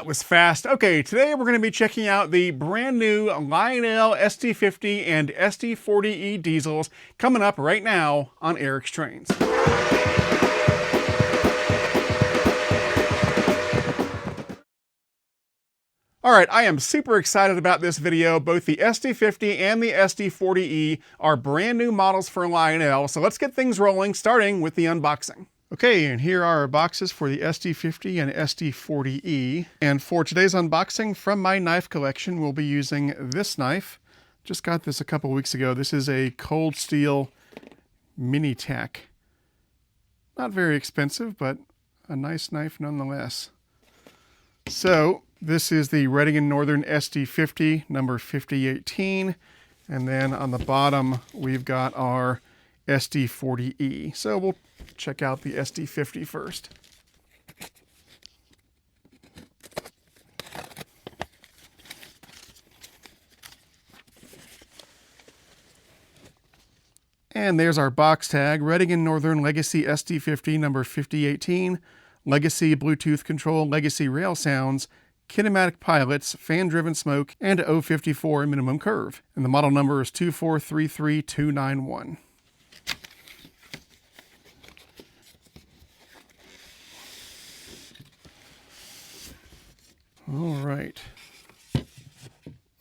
That was fast. Okay, today we're going to be checking out the brand new Lionel SD50 and SD40E diesels coming up right now on Eric's Trains. Alright, I am super excited about this video. Both the SD50 and the SD40E are brand new models for Lionel, so let's get things rolling, starting with the unboxing. Okay, and here are our boxes for the SD50 and SD40E. And for today's unboxing from my knife collection, we'll be using this knife. Just got this a couple weeks ago. This is a cold steel mini tack. Not very expensive, but a nice knife nonetheless. So, this is the Reading & Northern SD50, number 5018. And then on the bottom, we've got our SD40E. So we'll check out the SD50 first. And there's our box tag, Reading & Northern Legacy SD50, number 5018. Legacy Bluetooth control, Legacy rail sounds, kinematic pilots, fan-driven smoke, and 054 minimum curve. And the model number is 2433291. All right.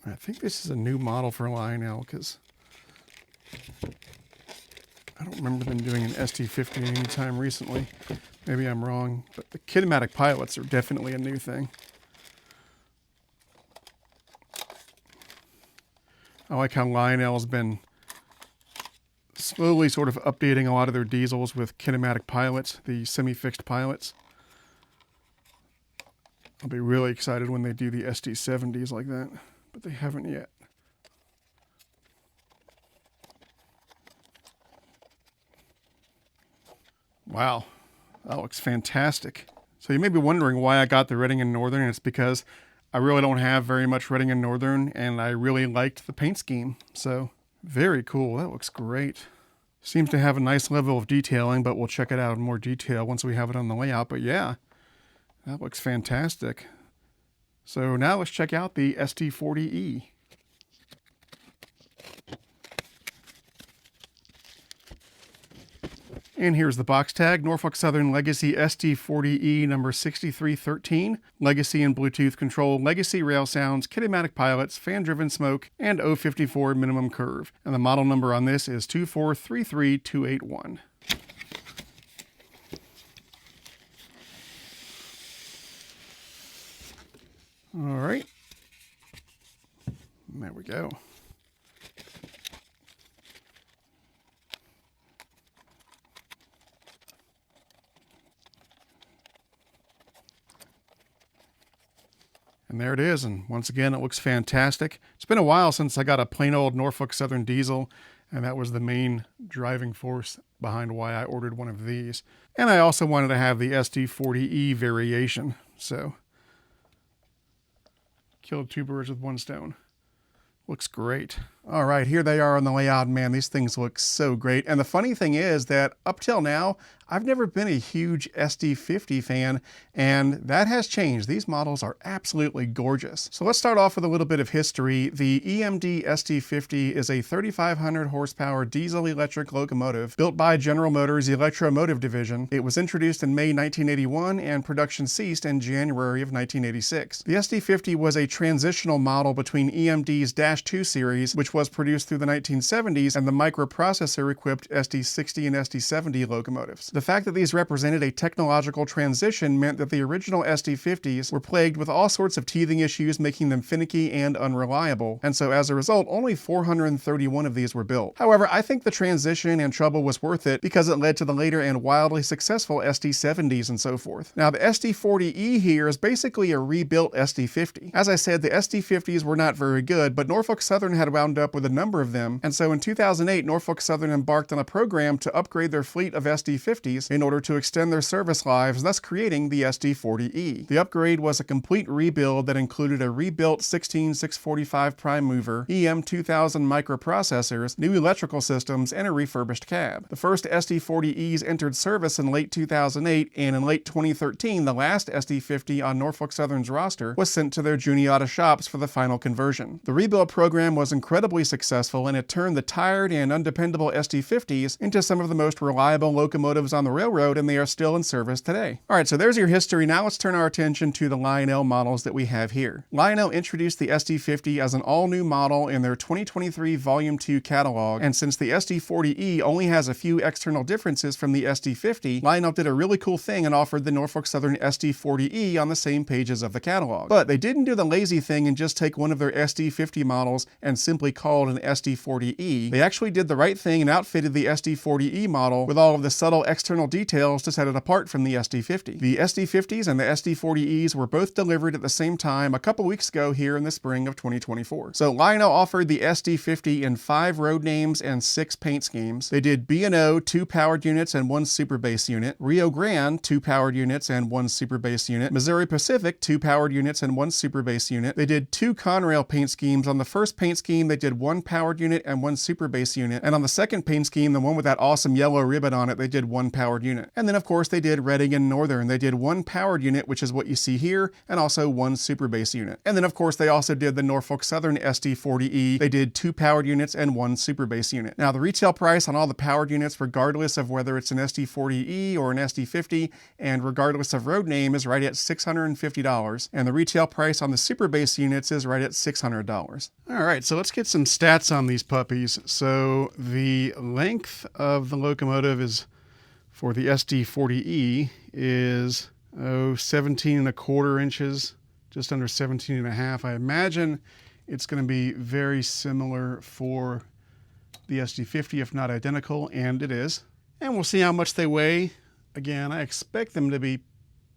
I think this is a new model for Lionel because I don't remember them doing an SD50 anytime recently. Maybe I'm wrong, but the kinematic pilots are definitely a new thing. I like how Lionel's been slowly sort of updating a lot of their diesels with kinematic pilots, the semi-fixed pilots. I'll be really excited when they do the SD70s like that, but they haven't yet. Wow, that looks fantastic. So you may be wondering why I got the Reading & Northern, and it's because I really don't have very much Reading & Northern, and I really liked the paint scheme. So, very cool. That looks great. Seems to have a nice level of detailing, but we'll check it out in more detail once we have it on the layout. But yeah, that looks fantastic. So now let's check out the SD40E. And here's the box tag, Norfolk Southern Legacy SD40E number 6313, Legacy and Bluetooth control, Legacy rail sounds, kinematic pilots, fan-driven smoke, and 054 minimum curve. And the model number on this is 2433281. All right. There we go. And there it is, and once again, it looks fantastic. It's been a while since I got a plain old Norfolk Southern diesel, and that was the main driving force behind why I ordered one of these. And I also wanted to have the SD40E variation, so killed two birds with one stone. Looks great. All right, here they are on the layout. Man, these things look so great. And the funny thing is that up till now, I've never been a huge SD50 fan, and that has changed. These models are absolutely gorgeous. So let's start off with a little bit of history. The EMD SD50 is a 3,500 horsepower diesel electric locomotive built by General Motors Electromotive Division. It was introduced in May 1981 and production ceased in January of 1986. The SD50 was a transitional model between EMD's -2 series, which was produced through the 1970s, and the microprocessor-equipped SD60 and SD70 locomotives. The fact that these represented a technological transition meant that the original SD50s were plagued with all sorts of teething issues, making them finicky and unreliable, and so as a result, only 431 of these were built. However, I think the transition and trouble was worth it because it led to the later and wildly successful SD70s and so forth. Now, the SD40E here is basically a rebuilt SD50. As I said, the SD50s were not very good, but Norfolk Southern had wound up up with a number of them, and so in 2008, Norfolk Southern embarked on a program to upgrade their fleet of SD50s in order to extend their service lives, thus creating the SD40E. The upgrade was a complete rebuild that included a rebuilt 16645 prime mover, EM2000 microprocessors, new electrical systems, and a refurbished cab. The first SD40Es entered service in late 2008, and in late 2013, the last SD50 on Norfolk Southern's roster was sent to their Juniata shops for the final conversion. The rebuild program was incredibly successful, and it turned the tired and undependable SD50s into some of the most reliable locomotives on the railroad, and they are still in service today. Alright, so there's your history. Now let's turn our attention to the Lionel models that we have here. Lionel introduced the SD50 as an all-new model in their 2023 Volume 2 catalog, and since the SD40E only has a few external differences from the SD50, Lionel did a really cool thing and offered the Norfolk Southern SD40E on the same pages of the catalog. But they didn't do the lazy thing and just take one of their SD50 models and simply call it an SD40E. They actually did the right thing and outfitted the SD40E model with all of the subtle external details to set it apart from the SD50. The SD50s and the SD40Es were both delivered at the same time a couple weeks ago here in the spring of 2024. So Lionel offered the SD50 in 5 road names and 6 paint schemes. They did B&O 2 powered units and 1 super base unit, Rio Grande 2 powered units and 1 super base unit, Missouri Pacific 2 powered units and 1 super base unit. They did 2 Conrail paint schemes. On the first paint scheme, they did 1 powered unit and 1 super base unit, and on the second paint scheme, the one with that awesome yellow ribbon on it, they did 1 powered unit. And then of course they did Reading and Northern. They did 1 powered unit, which is what you see here, and also 1 super base unit. And then of course they also did the Norfolk Southern SD40E. They did 2 powered units and 1 super base unit. Now the retail price on all the powered units, regardless of whether it's an SD40E or an SD50, and regardless of road name, is right at $650, and the retail price on the super base units is right at $600. Alright, so let's get some stats on these puppies. So the length of the locomotive is, for the SD40E, is 17.25 inches, just under 17.5. I imagine it's going to be very similar for the SD50, if not identical, and it is. And we'll see how much they weigh. Again, I expect them to be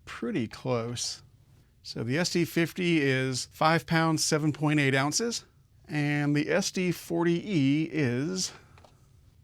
pretty close. So the SD50 is 5 pounds, 7.8 ounces, and the SD40E is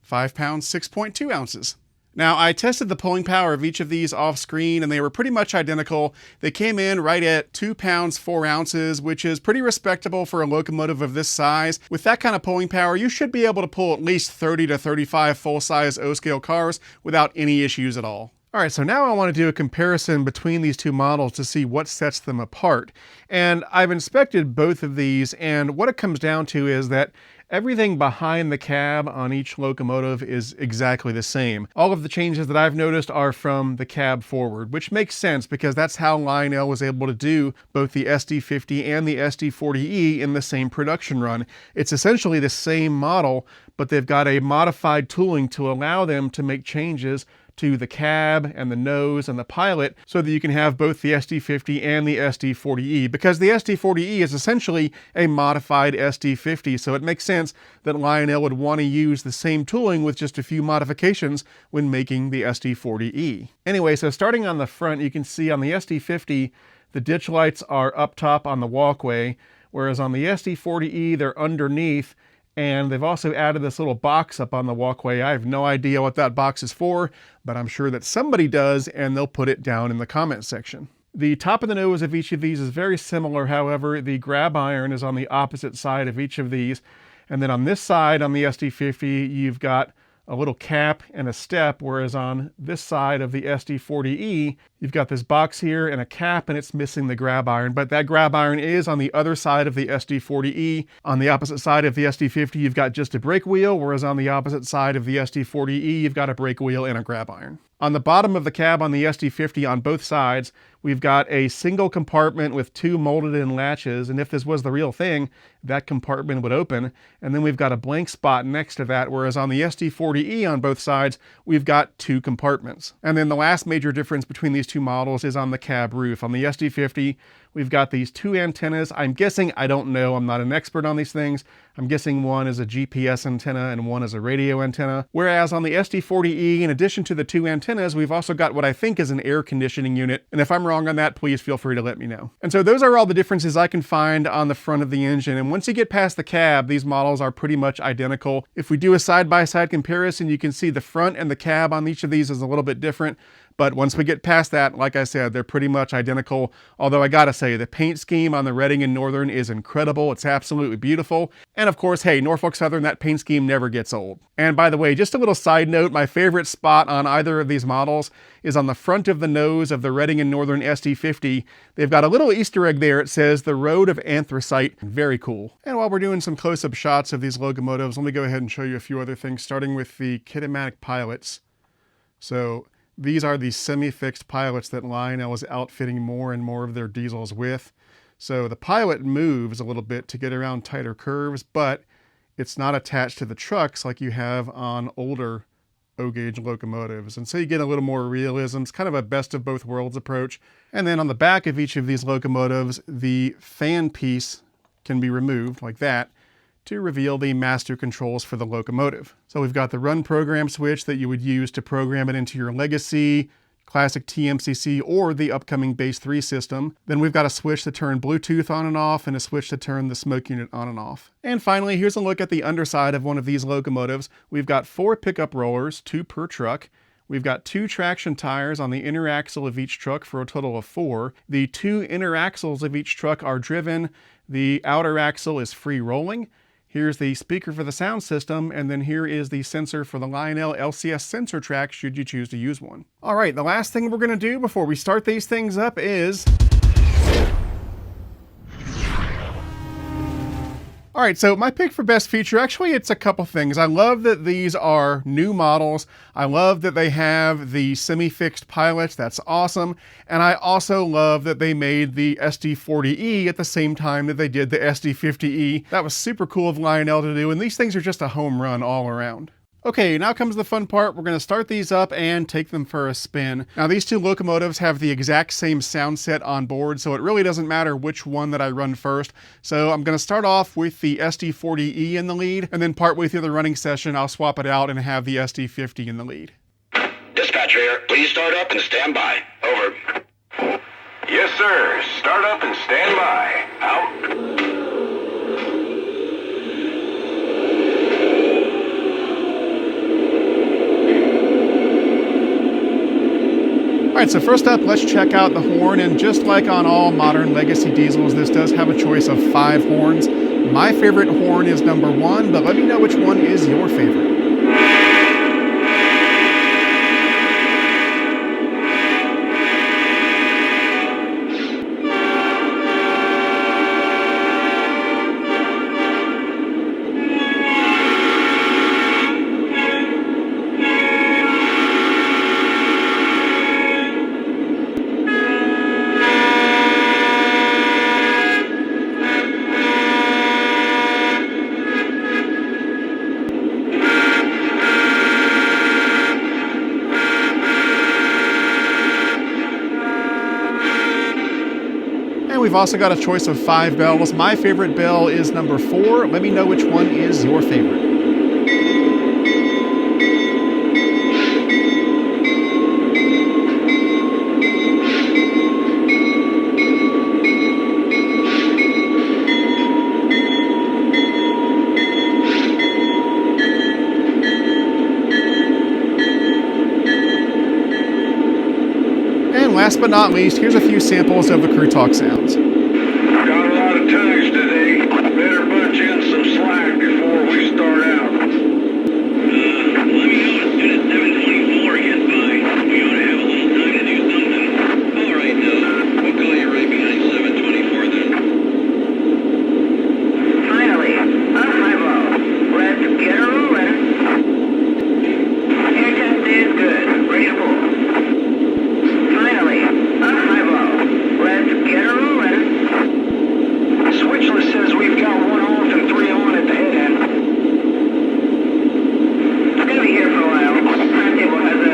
5 pounds, 6.2 ounces. Now, I tested the pulling power of each of these off screen, and they were pretty much identical. They came in right at 2 pounds, 4 ounces, which is pretty respectable for a locomotive of this size. With that kind of pulling power, you should be able to pull at least 30 to 35 full-size O-scale cars without any issues at all. Alright, so now I want to do a comparison between these two models to see what sets them apart. And I've inspected both of these, and what it comes down to is that everything behind the cab on each locomotive is exactly the same. All of the changes that I've noticed are from the cab forward, which makes sense because that's how Lionel was able to do both the SD50 and the SD40E in the same production run. It's essentially the same model, but they've got a modified tooling to allow them to make changes to the cab and the nose and the pilot so that you can have both the SD50 and the SD40E, because the SD40E is essentially a modified SD50, so it makes sense that Lionel would want to use the same tooling with just a few modifications when making the SD40E. Anyway, so starting on the front, you can see on the SD50 the ditch lights are up top on the walkway, whereas on the SD40E they're underneath. And they've also added this little box up on the walkway. I have no idea what that box is for, but I'm sure that somebody does, and they'll put it down in the comment section. The top of the nose of each of these is very similar. However, the grab iron is on the opposite side of each of these. And then on this side, on the SD50, you've got a little cap and a step, whereas on this side of the SD40E, you've got this box here and a cap, and it's missing the grab iron, but that grab iron is on the other side of the SD40E. On the opposite side of the SD50, you've got just a brake wheel, whereas on the opposite side of the SD40E, you've got a brake wheel and a grab iron. On the bottom of the cab on the SD50 on both sides, we've got a single compartment with 2 molded in latches, and if this was the real thing, that compartment would open, and then we've got a blank spot next to that, whereas on the SD40E on both sides, we've got 2 compartments. And then the last major difference between these two models is on the cab roof. On the SD50, We've got these two antennas. I'm guessing, I don't know, I'm not an expert on these things. I'm guessing one is a GPS antenna and one is a radio antenna. Whereas on the SD40E, in addition to the two antennas, we've also got what I think is an air conditioning unit. And if I'm wrong on that, please feel free to let me know. And so those are all the differences I can find on the front of the engine. And once you get past the cab, these models are pretty much identical. If we do a side-by-side comparison, you can see the front and the cab on each of these is a little bit different. But once we get past that, like I said, they're pretty much identical. Although I gotta say, the paint scheme on the Reading and Northern is incredible. It's absolutely beautiful. And of course, hey, Norfolk Southern, that paint scheme never gets old. And by the way, just a little side note, my favorite spot on either of these models is on the front of the nose of the Reading and Northern SD50. They've got a little Easter egg there. It says the Road of Anthracite. Very cool. And while we're doing some close-up shots of these locomotives, let me go ahead and show you a few other things, starting with the kinematic pilots. So these are the semi-fixed pilots that Lionel is outfitting more and more of their diesels with. So the pilot moves a little bit to get around tighter curves, but it's not attached to the trucks like you have on older O-gauge locomotives. And so you get a little more realism. It's kind of a best of both worlds approach. And then on the back of each of these locomotives, the fan piece can be removed like that to reveal the master controls for the locomotive. So we've got the run program switch that you would use to program it into your legacy, classic TMCC, or the upcoming Base 3 system. Then we've got a switch to turn Bluetooth on and off and a switch to turn the smoke unit on and off. And finally, here's a look at the underside of one of these locomotives. We've got 4 pickup rollers, 2 per truck. We've got 2 traction tires on the inner axle of each truck for a total of 4. The 2 inner axles of each truck are driven. The outer axle is free rolling. Here's the speaker for the sound system, and then here is the sensor for the Lionel LCS sensor track should you choose to use one. All right, the last thing we're gonna do before we start these things up is... All right, so my pick for best feature, actually it's a couple things. I love that these are new models. I love that they have the semi-fixed pilots, that's awesome. And I also love that they made the SD40E at the same time that they did the SD50E. That was super cool of Lionel to do, and these things are just a home run all around. Okay, now comes the fun part. We're going to start these up and take them for a spin. Now these two locomotives have the exact same sound set on board, so it really doesn't matter which one that I run first. So I'm going to start off with the SD40E in the lead, and then partway through the running session, I'll swap it out and have the SD50 in the lead. Dispatcher here. Please start up and stand by. Over. Yes, sir. Start up and stand by. Out. All right, so first up, let's check out the horn, and just like on all modern legacy diesels, this does have a choice of 5 horns. My favorite horn is number 1, but let me know which one is your favorite. We've also got a choice of 5 bells. My favorite bell is number 4. Let me know which one is your favorite. And last but not least, here's a few samples of the Crew Talk sounds. Got a lot of tonnage today. Better bunch in some slack before we start out. Let me know as soon as 724 gets by. We ought to have a little time to do something. All right, we'll call you right behind 724 then. Finally, a high-low. Let's get her rolling. Air test is good. Ready to pull. Finally, a high-low. Let's get her rolling. Switchless says we've got 1 off and 3 on at the head end. It's gonna be here for a while. Timetable has a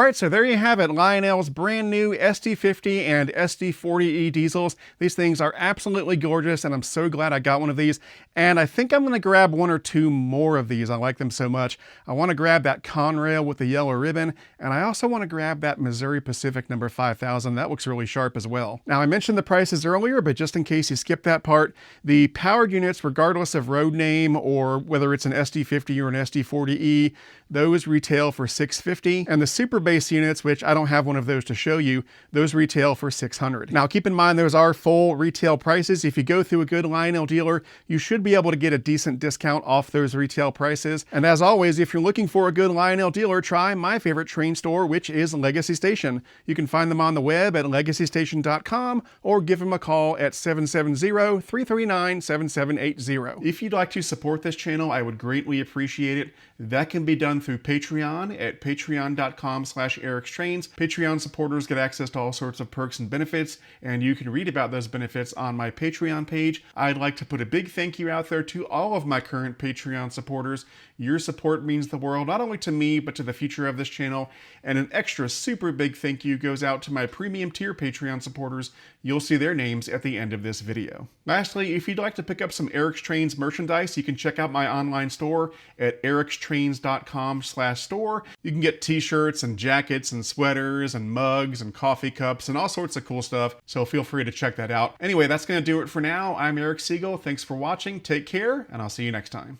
right, so there you have it, Lionel's brand new SD50 and SD40E diesels. These things are absolutely gorgeous, and I'm so glad I got one of these. And I think I'm gonna grab one or two more of these. I like them so much. I wanna grab that Conrail with the yellow ribbon, and I also wanna grab that Missouri Pacific number 5000. That looks really sharp as well. Now, I mentioned the prices earlier, but just in case you skipped that part, the powered units, regardless of road name or whether it's an SD50 or an SD40E, those retail for $650, and the Super Base units, which I don't have one of those to show you, those retail for $600. Now keep in mind those are full retail prices. If you go through a good Lionel dealer, you should be able to get a decent discount off those retail prices. And as always, if you're looking for a good Lionel dealer, try my favorite train store, which is Legacy Station. You can find them on the web at legacystation.com or give them a call at 770-339-7780. If you'd like to support this channel, I would greatly appreciate it. That can be done through Patreon at patreon.com/ericstrains. Patreon supporters get access to all sorts of perks and benefits, and you can read about those benefits on my Patreon page. I'd like to put a big thank you out there to all of my current Patreon supporters. Your support means the world, not only to me, but to the future of this channel. And an extra super big thank you goes out to my premium tier Patreon supporters. You'll see their names at the end of this video. Lastly, if you'd like to pick up some Eric's Trains merchandise, you can check out my online store at ericstrains.com/store. You can get t-shirts and jackets and sweaters and mugs and coffee cups and all sorts of cool stuff, so feel free to check that out. Anyway, that's going to do it for now. I'm Eric Siegel. Thanks for watching. Take care, and I'll see you next time.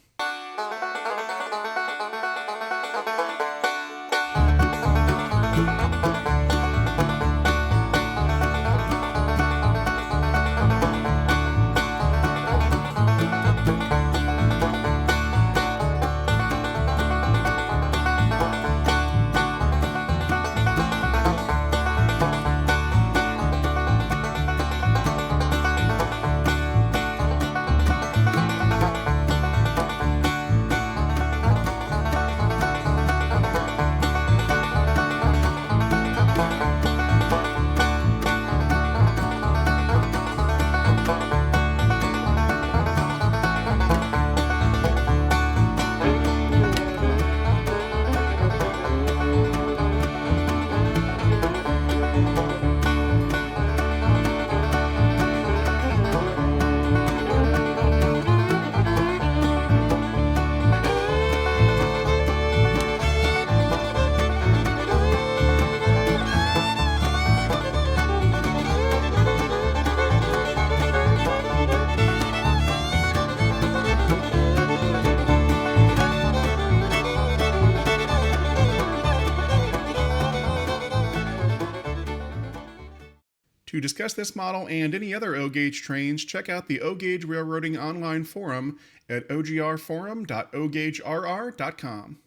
To discuss this model and any other O-Gauge trains, check out the O-Gauge Railroading online forum at ogrforum.ogaugerr.com.